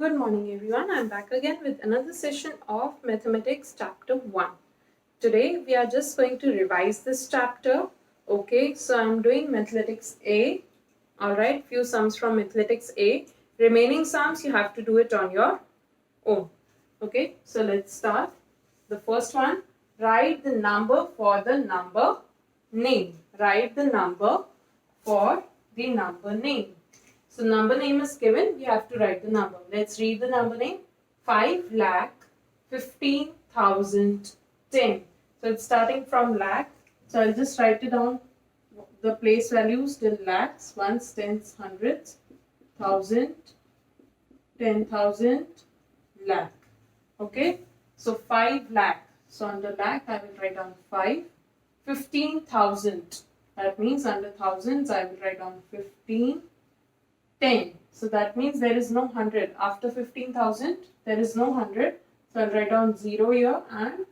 Good morning everyone. I'm back again with another session of Mathematics Chapter 1. Today we are just going to revise this chapter. Okay, so I'm doing Mathematics A. Alright, few sums from Mathematics A. Remaining sums you have to do it on your own. Okay, so let's start. The first one, write the number for the number name. Write the number for the number name. So number name is given, we have to write the number. Let's read the number name. 5,15,010. So it's starting from lakh. So I'll just write it down. The place values till lakhs, ones, tens, hundreds, thousand, 10,000, lakh. Okay. So 5 lakh. So under lakh I will write down 5. 15,000. That means under thousands I will write down 15. 10. So that means there is no 100. After 15,000, there is no 100. So I'll write down 0 here, and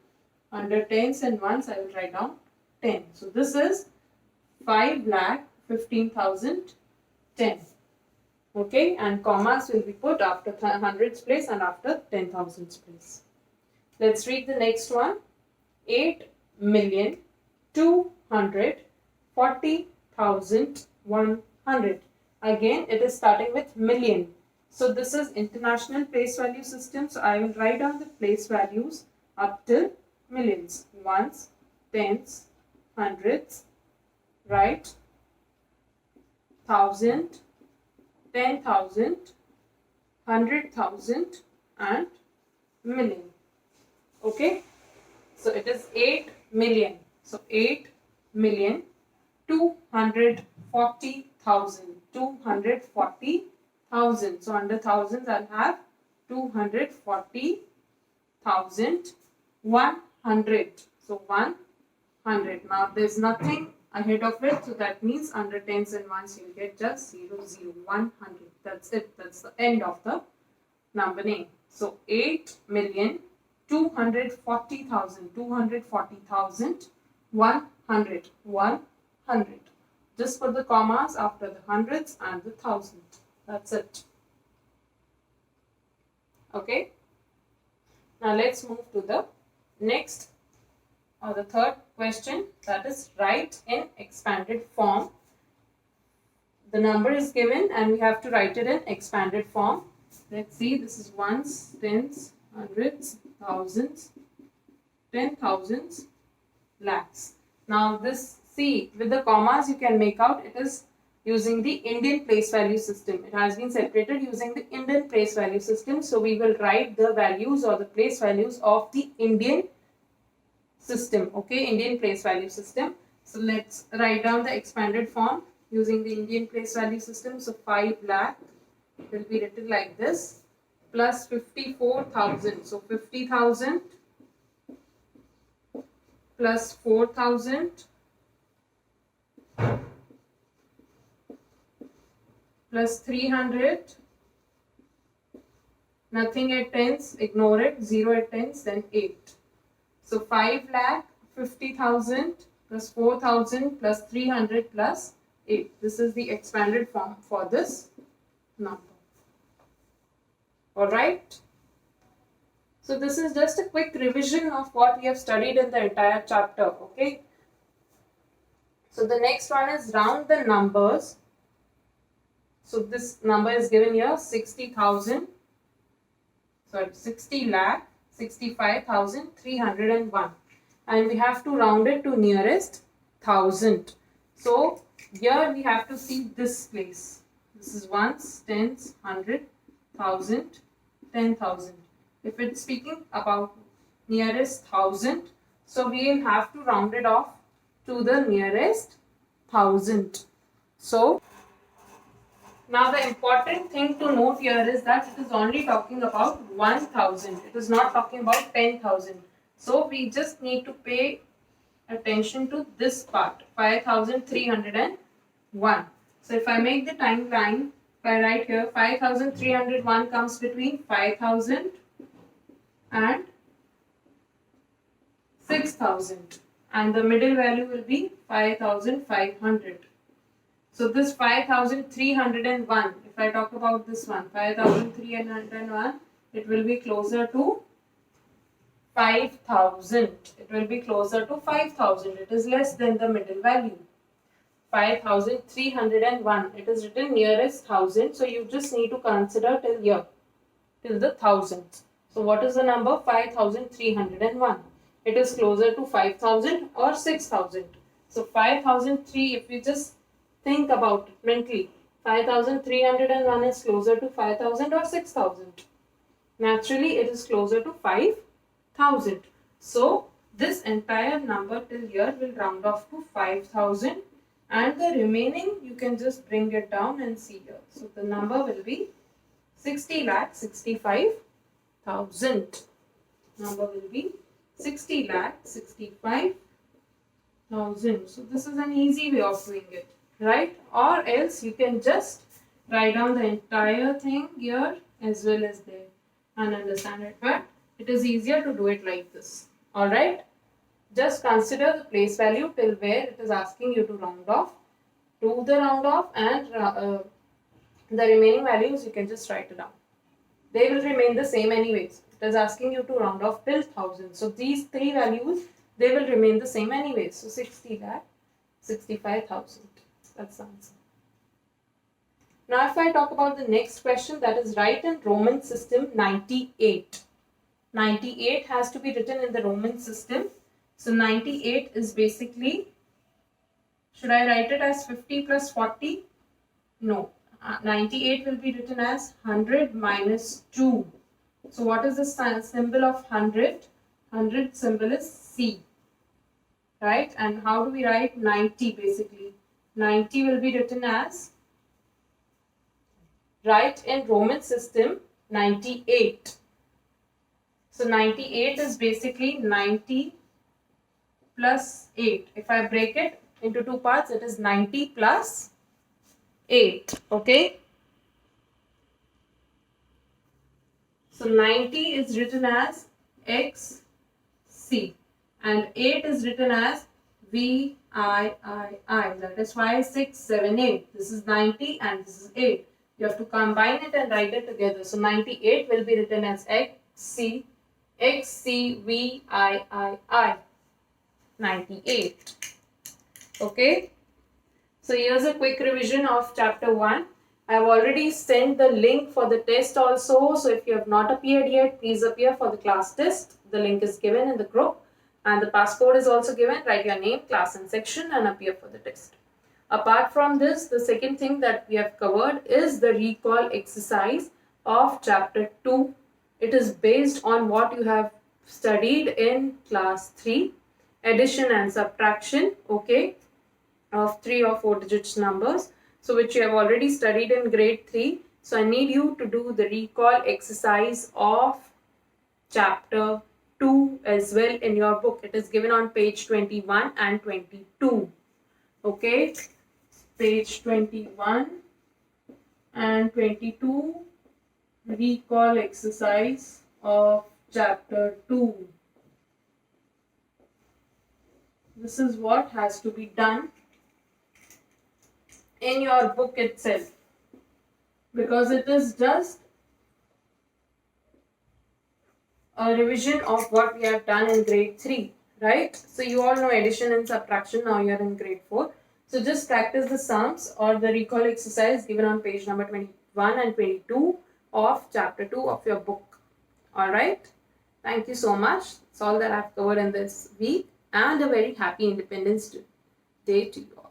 under tens and ones, I will write down 10. So this is 5,15,010. Okay, and commas will be put after hundreds place and after 10,000s place. Let's read the next one. 8,240,100. Again, it is starting with million. So this is international place value system. So I will write down the place values up till millions. Ones, tens, hundreds, right? 1,000, 10,000, 100,000 and million. Okay. So it is 8 million. So 8,240,000. 240,000. So under thousands I'll have 240,000. 100. So 100. Now there's nothing ahead of it. So that means under tens and ones you'll get just 0, 0, 100. That's it. That's the end of the number name. So 8,240,000. 240,000. 100. 100. Just put the commas after the hundreds and the thousand. That's it. Okay. Now let's move to the next or the third question, that is write in expanded form. The number is given and we have to write it in expanded form. Let's see, this is ones, tens, hundreds, thousands, 10,000s, lakhs. Now this, see, with the commas you can make out it is using the Indian place value system. It has been separated using the Indian place value system. So we will write the values or the place values of the Indian system. Okay, Indian place value system. So let's write down the expanded form using the Indian place value system. So 5 lakh will be written like this, plus 54,000. So 50,000 plus 4,000 plus 300, nothing at tens, ignore it, 0 at tens, then 8. So 5,50,000 plus 4,000 plus 300 plus 8. This is the expanded form for this number. Alright. So this is just a quick revision of what we have studied in the entire chapter. Okay. So the next one is round the numbers. So this number is given here 60,000. Sorry, 60 lakh, 65,301. And we have to round it to nearest thousand. So here we have to see this place. This is ones, tens, 100, 1,000, 10,000. If it's speaking about nearest thousand, so we will have to round it off to the nearest thousand. So now the important thing to note here is that it is only talking about 1,000. It is not talking about 10,000. So we just need to pay attention to this part, 5,301. So if I make the timeline, if I write here 5,301 comes between 5,000 and 6,000, and the middle value will be 5,500. So this 5,301, if if I talk about this one, 5301, it will be closer to 5000. It will be closer to 5000. It is less than the middle value. 5301. It is written nearest thousand. So you just need to consider till here, till the thousandth. So what is the number? 5301. It is closer to 5000 or 6000. So 5003, if we just think about it mentally, 5301 is closer to 5000 or 6000. Naturally, it is closer to 5000. So this entire number till here will round off to 5000, and the remaining you can just bring it down and see here. So the number will be 60,65,000. Number will be 60,65,000. So this is an easy way of doing it, right? Or else you can just write down the entire thing here as well as there and understand it. But it is easier to do it like this. Alright? Just consider the place value till where it is asking you to round off. Do the round off, and the remaining values you can just write it down. They will remain the same anyways. It is asking you to round off till 1000. So these three values, they will remain the same anyways. So 60 lakh, 65,000. That's the answer. Now if I talk about the next question, that is write in Roman system 98. 98 has to be written in the Roman system. So 98 is basically, should I write it as 50 plus 40? No. 98 will be written as 100 minus 2. So what is the symbol of 100? 100 symbol is C. Right? And how do we write 90 basically? 90 will be written as, right in Roman system, 98. So 98 is basically 90 plus 8. If I break it into two parts, it is 90 plus 8. Okay. So 90 is written as XC and 8 is written as VIII. That is why 6, 7, 8. This is 90 and this is 8. You have to combine it and write it together. So 98 will be written as XC VIII. 98. Okay. So here's a quick revision of chapter 1. I have already sent the link for the test also. So if you have not appeared yet, please appear for the class test. The link is given in the group and the passcode is also given. Write your name, class and section and appear for the test. Apart from this, the second thing that we have covered is the recall exercise of chapter 2. It is based on what you have studied in class 3. Addition and subtraction, okay, of 3 or 4 digits numbers. So which you have already studied in grade 3. So I need you to do the recall exercise of chapter 2 as well in your book. It is given on page 21 and 22. Okay, page 21 and 22, recall exercise of chapter 2. This is what has to be done in your book itself, because it is just a revision of what we have done in grade 3, right? So you all know addition and subtraction. Now you are in grade 4. So just practice the sums or the recall exercise given on page number 21 and 22 of chapter 2 of your book. Alright. Thank you so much. That's all that I have covered in this week, and a very happy Independence Day to you all.